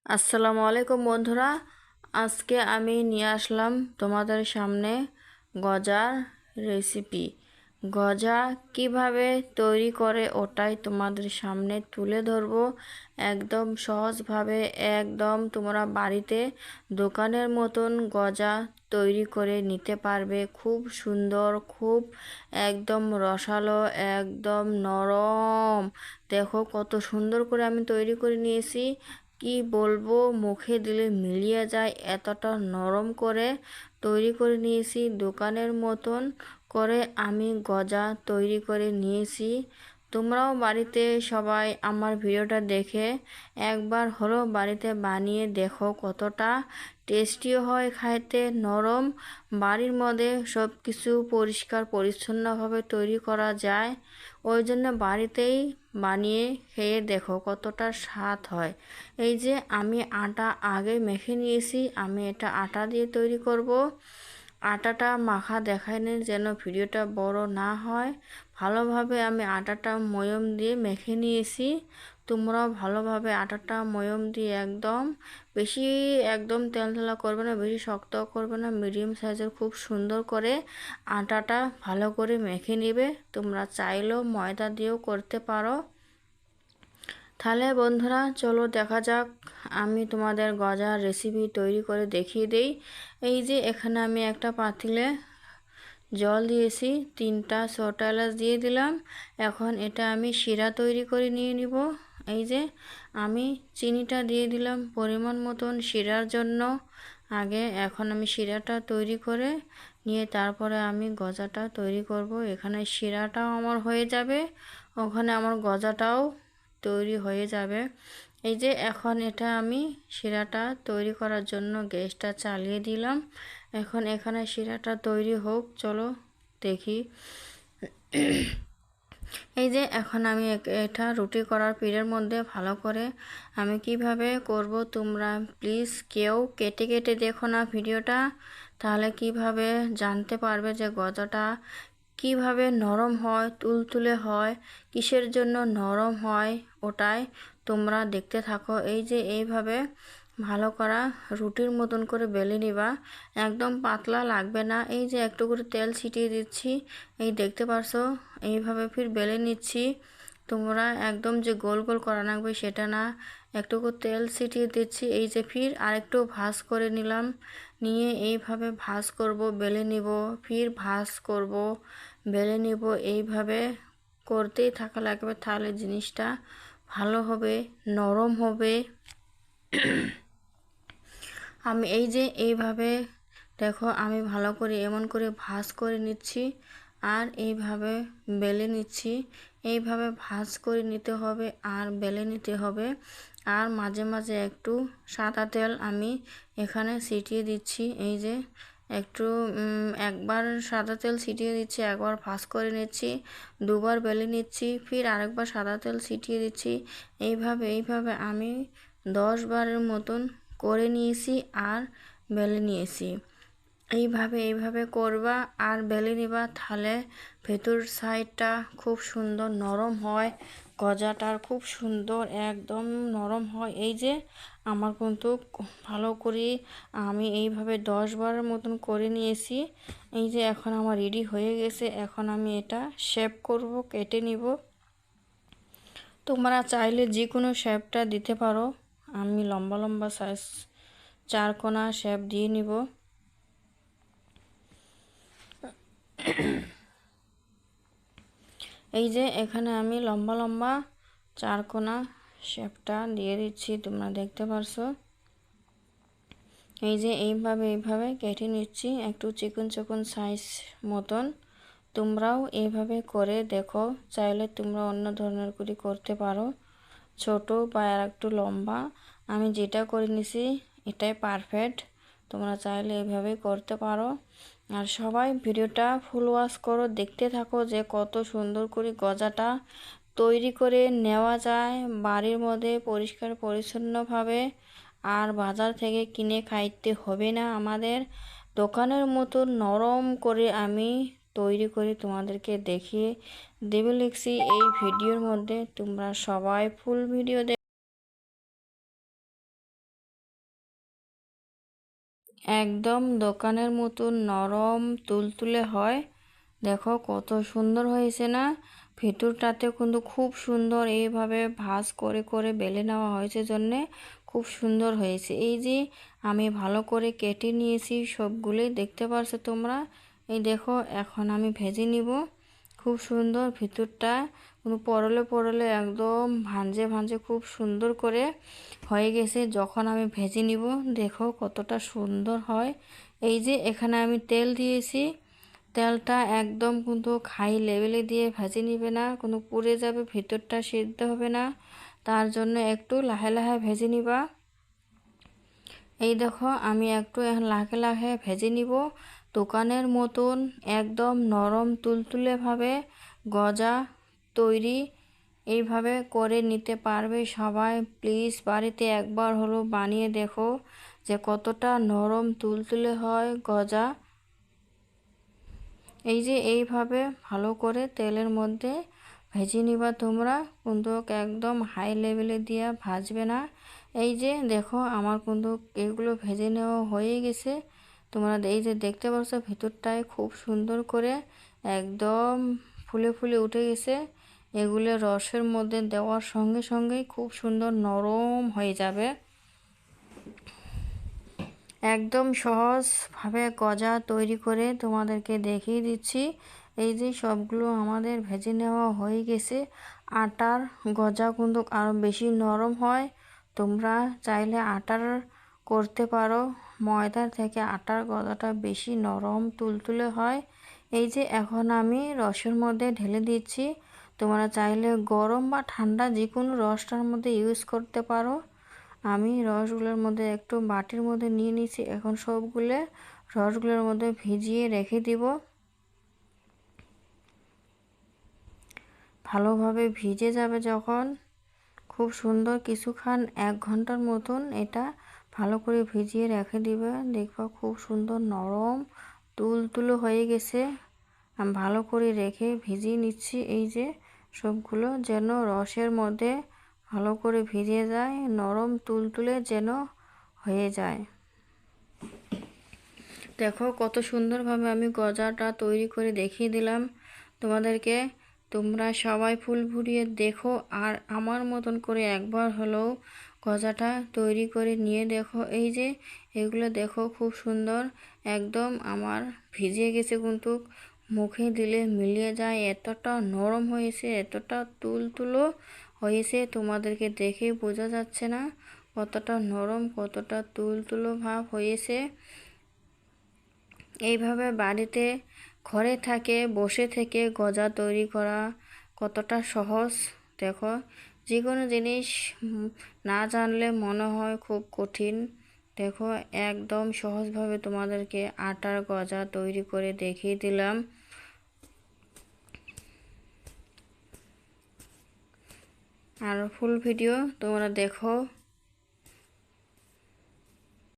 আসসালামু আলাইকুম বন্ধুরা, আজকে আমি নিয়ে আসলাম তোমাদের সামনে গজার রেসিপি। গজা কিভাবে তৈরি করে ওটাই তোমাদের সামনে তুলে ধরবো একদম সহজভাবে। একদম তোমরা বাড়িতে দোকানের মতন গজা তৈরি করে নিতে পারবে। খুব সুন্দর, খুব একদম রসালো, একদম নরম। দেখো কত সুন্দর করে আমি তৈরি করে নিয়েছি। কি বলবো, মুখে দিলে মিলিয়ে যায়, এতটা নরম করে তৈরি করে নিয়েছি। দোকানের মতন করে আমি গজা তৈরি করে নিয়েছি। তোমরাও বাড়িতে সবাই আমার ভিডিওটা দেখে একবার হলো বাড়িতে বানিয়ে দেখো, কতটা টেস্টিও হয় খাইতে, নরম। বাড়ির মধ্যে সব কিছু পরিষ্কার পরিচ্ছন্নভাবে তৈরি করা যায়। ওই জন্য বাড়িতেই বানিয়ে খেয়ে দেখো কতটা স্বাদ হয়। এই যে আমি আটা আগে মেখে নিয়েছি, আমি এটা আটা দিয়ে তৈরি করব। আটাটা মাখা দেখায়নি যেন ভিডিওটা বড় না হয়। ভালোভাবে আমি আটাটা ময়ম দিয়ে মেখে নিয়েছি। তোমরাও ভালোভাবে আটাটা ময়ম দিয়ে একদম বেশি একদম তেলতেলা করবে না, বেশি শক্ত করবে না, মিডিয়াম সাইজের খুব সুন্দর করে আটাটা ভালো করে মেখে নেবে। তোমরা চাইলেও ময়দা দিয়েও করতে পারো। তাহলে বন্ধুরা চলো দেখা যাক, আমি তোমাদের গজার রেসিপি তৈরি করে দেখিয়ে দেই। এই যে এখানে আমি একটা পাতিলে জল দিয়েছি, 3টা ছোটা এলাচ দিয়ে দিলাম। এখন এটা আমি শিরা তৈরি করে নিয়ে নিব। এই যে আমি চিনিটা দিয়ে দিলাম পরিমাণ মতন শিরার জন্য আগে। এখন আমি শিরাটা তৈরি করে নিয়ে তারপরে আমি গজাটা তৈরি করব। এখানে শিরাটাও আমার হয়ে যাবে, ওখানে আমার গজাটাও তৈরি হয়ে যাবে। এই যে এখন এটা আমি শিরাটা তৈরি করার জন্য গ্যাসটা চালিয়ে দিলাম। এখন এখানে শিরাটা তৈরি হোক, চলো দেখি। এই যে এখন আমি এটা রুটি করার পিঠের মধ্যে ভালো করে আমি কিভাবে করব, তোমরা প্লিজ কেউ কেটে কেটে দেখো না ভিডিওটা, তাহলে কিভাবে জানতে পারবে যে গজাটা কিভাবে নরম হয়, তুলতুলে হয়, কিসের জন্য নরম হয়, ওটাই তোমরা দেখতে থাকো। এই যে এইভাবে ভালো করা রুটির মতন করে বেলে নিবা, একদম পাতলা লাগবে না। এই যে একটু করে তেল ছিটিয়ে দিচ্ছি, এই দেখতে পারছো, এইভাবে ফির বেলে নিচ্ছি। তোমরা একদম যে গোল গোল করা লাগবে সেটা না, একটু করে তেল ছিটিয়ে দিচ্ছি। এই যে ফির আরেকটু ভাঁজ করে নিলাম, নিয়ে এইভাবে ভাঁজ করব, বেলে নিব, ফির ভাঁজ করব, বেলে নিব। এইভাবে করতেই থাকা লাগবে, তাহলে জিনিসটা ভালো হবে, নরম হবে। আমি এই যে এইভাবে দেখো, আমি ভালো করে এমন করে ভাঁজ করে নিচ্ছি আর এইভাবে বেলে নিচ্ছি। এইভাবে ভাঁজ করে নিতে হবে আর বেলে নিতে হবে। আর মাঝে মাঝে একটু সাদা তেল আমি এখানে ছিটিয়ে দিচ্ছি। এই যে একটু একবার সাদা তেল ছিটিয়ে দিচ্ছি, একবার ভাঁজ করে নিচ্ছি, দুবার বেলে নিচ্ছি, ফির আরেকবার সাদা তেল ছিটিয়ে দিচ্ছি। এইভাবে আমি 10 বারের মতন করে নিয়েছি আর বেলে নিয়েছি। এইভাবে করবা আর বেলে নিবা, তাহলে ভেতর সাইডটা খুব সুন্দর নরম হয়, গজাটার খুব সুন্দর একদম নরম হয়। এই যে আমার কিন্তু ভালো করে আমি এইভাবে 10 বারের মতন করে নিয়েছি। এই যে এখন আমার রেডি হয়ে গেছে, এখন আমি এটা শেপ করব, কেটে নিব। তোমরা চাইলে যে কোনো শেপটা দিতে পারো। আমি লম্বা লম্বা সাইজ 4 কোনা শেপ দিয়ে নিব। এই যে এখানে আমি লম্বা লম্বা 4 কোনা শেপটা দিয়ে দিচ্ছি, তোমরা দেখতে পারছো। এই যে এইভাবে কেটে নিচ্ছি একটু চিকন চিকন সাইজ মতন। তোমরাও এইভাবে করে দেখো, চাইলে তোমরা অন্য ধরনের করে করতে পারো, ছোট বা আর একটু লম্বা। আমি যেটা করে নিছি এটাই পারফেক্ট, তোমরা চাইলে এইভাবে করতে পারো। আর সবাই ভিডিওটা ফুল ওয়াচ করো, দেখতে থাকো যে কত সুন্দর করে গজাটা তৈরি করে নেওয়া যায় বাড়ির মধ্যে পরিষ্কার পরিচ্ছন্নভাবে। আর বাজার থেকে কিনে খাইতে হবে না আমাদের, দোকানের মতো নরম করে আমি তৈরি করে তোমাদেরকে দেখিয়ে দেবে লিখছি এই ভিডিওর মধ্যে। তোমরা সবাই ফুল ভিডিও একদম দোকানের মতো নরম তুলতুলে হয়। দেখো কত সুন্দর হয়েছে না? ভেতরটাতে কিন্তু খুব সুন্দর এইভাবে ভাঁজ করে করে বেলে নেওয়া হয়েছে জন্যে খুব সুন্দর হয়েছে। এই যে আমি ভালো করে কেটে নিয়েছি সবগুলোই, দেখতে পারছো তোমরা। এই দেখো এখন আমি ভেজে নিব। খুব সুন্দর ভিতরটা কিন্তু পরলে পরলে একদম ভাঁজে ভাঁজে খুব সুন্দর করে হয়ে গেছে। যখন আমি ভেজে নিব দেখো কতটা সুন্দর হয়। এই যে এখানে আমি তেল দিয়েছি, তেলটা একদম কিন্তু হাই লেভেলে দিয়ে ভেজে নিবে না, কোনো পুড়ে যাবে, ভিতরটা সিদ্ধ হবে না, তার জন্য একটু লাহে লাহে ভেজে নিবা। এই দেখো আমি একটু লাহে লাহে ভেজে নিব। দোকানের মতন একদম নরম তুলতুলেভাবে গজা তৈরি এইভাবে করে নিতে পারবে সবাই। প্লিজ বাড়িতে একবার হলো বানিয়ে দেখো যে কতটা নরম তুলতুলে হয় গজা। এই যে এইভাবে ভালো করে তেলের মধ্যে ভেজে নিবা তোমরা, কিন্তু একদম হাই লেভেলে দিয়ে ভাজবে না। এই যে দেখো আমার কিন্তু এগুলো ভেজে নেওয়া হয়ে গেছে। তোমরা এই যে দেখতে পাচ্ছ ভিতরটায় খুব সুন্দর করে একদম ফুলে ফুলে উঠে গেছে। এগুলো রসের মধ্যে দেওয়ার সঙ্গে সঙ্গেই খুব সুন্দর নরম হয়ে যাবে। একদম সহজভাবে গজা তৈরি করে তোমাদেরকে দেখিয়ে দিচ্ছি। এই যে সবগুলো আমাদের ভেজে নেওয়া হয়ে গেছে। আটার গজা কিন্তু আরও বেশি নরম হয়। তোমরা চাইলে আটার করতে পারো, ময়দার থেকে আটার গজাটা বেশি নরম তুলতুলে হয়। এই যে এখন আমি রসের মধ্যে ঢেলে দিচ্ছি। তোমরা চাইলে গরম বা ঠান্ডা যে কোনো রসটার মধ্যে ইউজ করতে পারো। আমি রসগুলোর মধ্যে একটু বাটির মধ্যে নিয়ে নিয়েছি। এখন সবগুলো রসগুলোর মধ্যে ভিজিয়ে রেখে দিব। ভালোভাবে ভিজে যাবে যখন, খুব সুন্দর কিছুক্ষণ 1 ঘন্টার মতন এটা ভালো করে ভিজিয়ে রেখে দিবে। দেখবা খুব সুন্দর নরম তুলতুলো হয়ে গেছে। আমি ভালো করে রেখে ভিজিয়ে নিচ্ছি। এই যে সবগুলো যেন রসের মধ্যে ভালো করে ভিজে যায়, নরম তুলতুলে যেন হয়ে যায়। দেখো কত সুন্দরভাবে আমি গজাটা তৈরি করে দেখিয়ে দিলাম তোমাদেরকে। তোমরা সবাই ফুল ফুটিয়ে দেখো, আর আমার মতন করে একবার হলেও গজাটা তৈরি করে নিয়ে দেখো। এই যে এগুলো দেখো খুব সুন্দর একদম আমার ভিজে গেছে, কিন্তু মুখে দিলে মিলিয়ে যায়, এতটা নরম হয়েছে, এতটা তুলতুলো হয়েছে। তোমাদেরকে দেখে বোঝা যাচ্ছে না কতটা নরম, কতটা তুলতুলো ভাব হয়েছে। এইভাবে বাড়িতে ঘরে থাকে বসে থেকে গজা তৈরি করা কতটা সহজ। দেখো যে কোনো জিনিস না জানলে মনে হয় খুব কঠিন। দেখো একদম সহজভাবে তোমাদেরকে আটার গজা তৈরি করে দেখিয়ে দিলাম। আর ফুল ভিডিও তোমরা দেখো।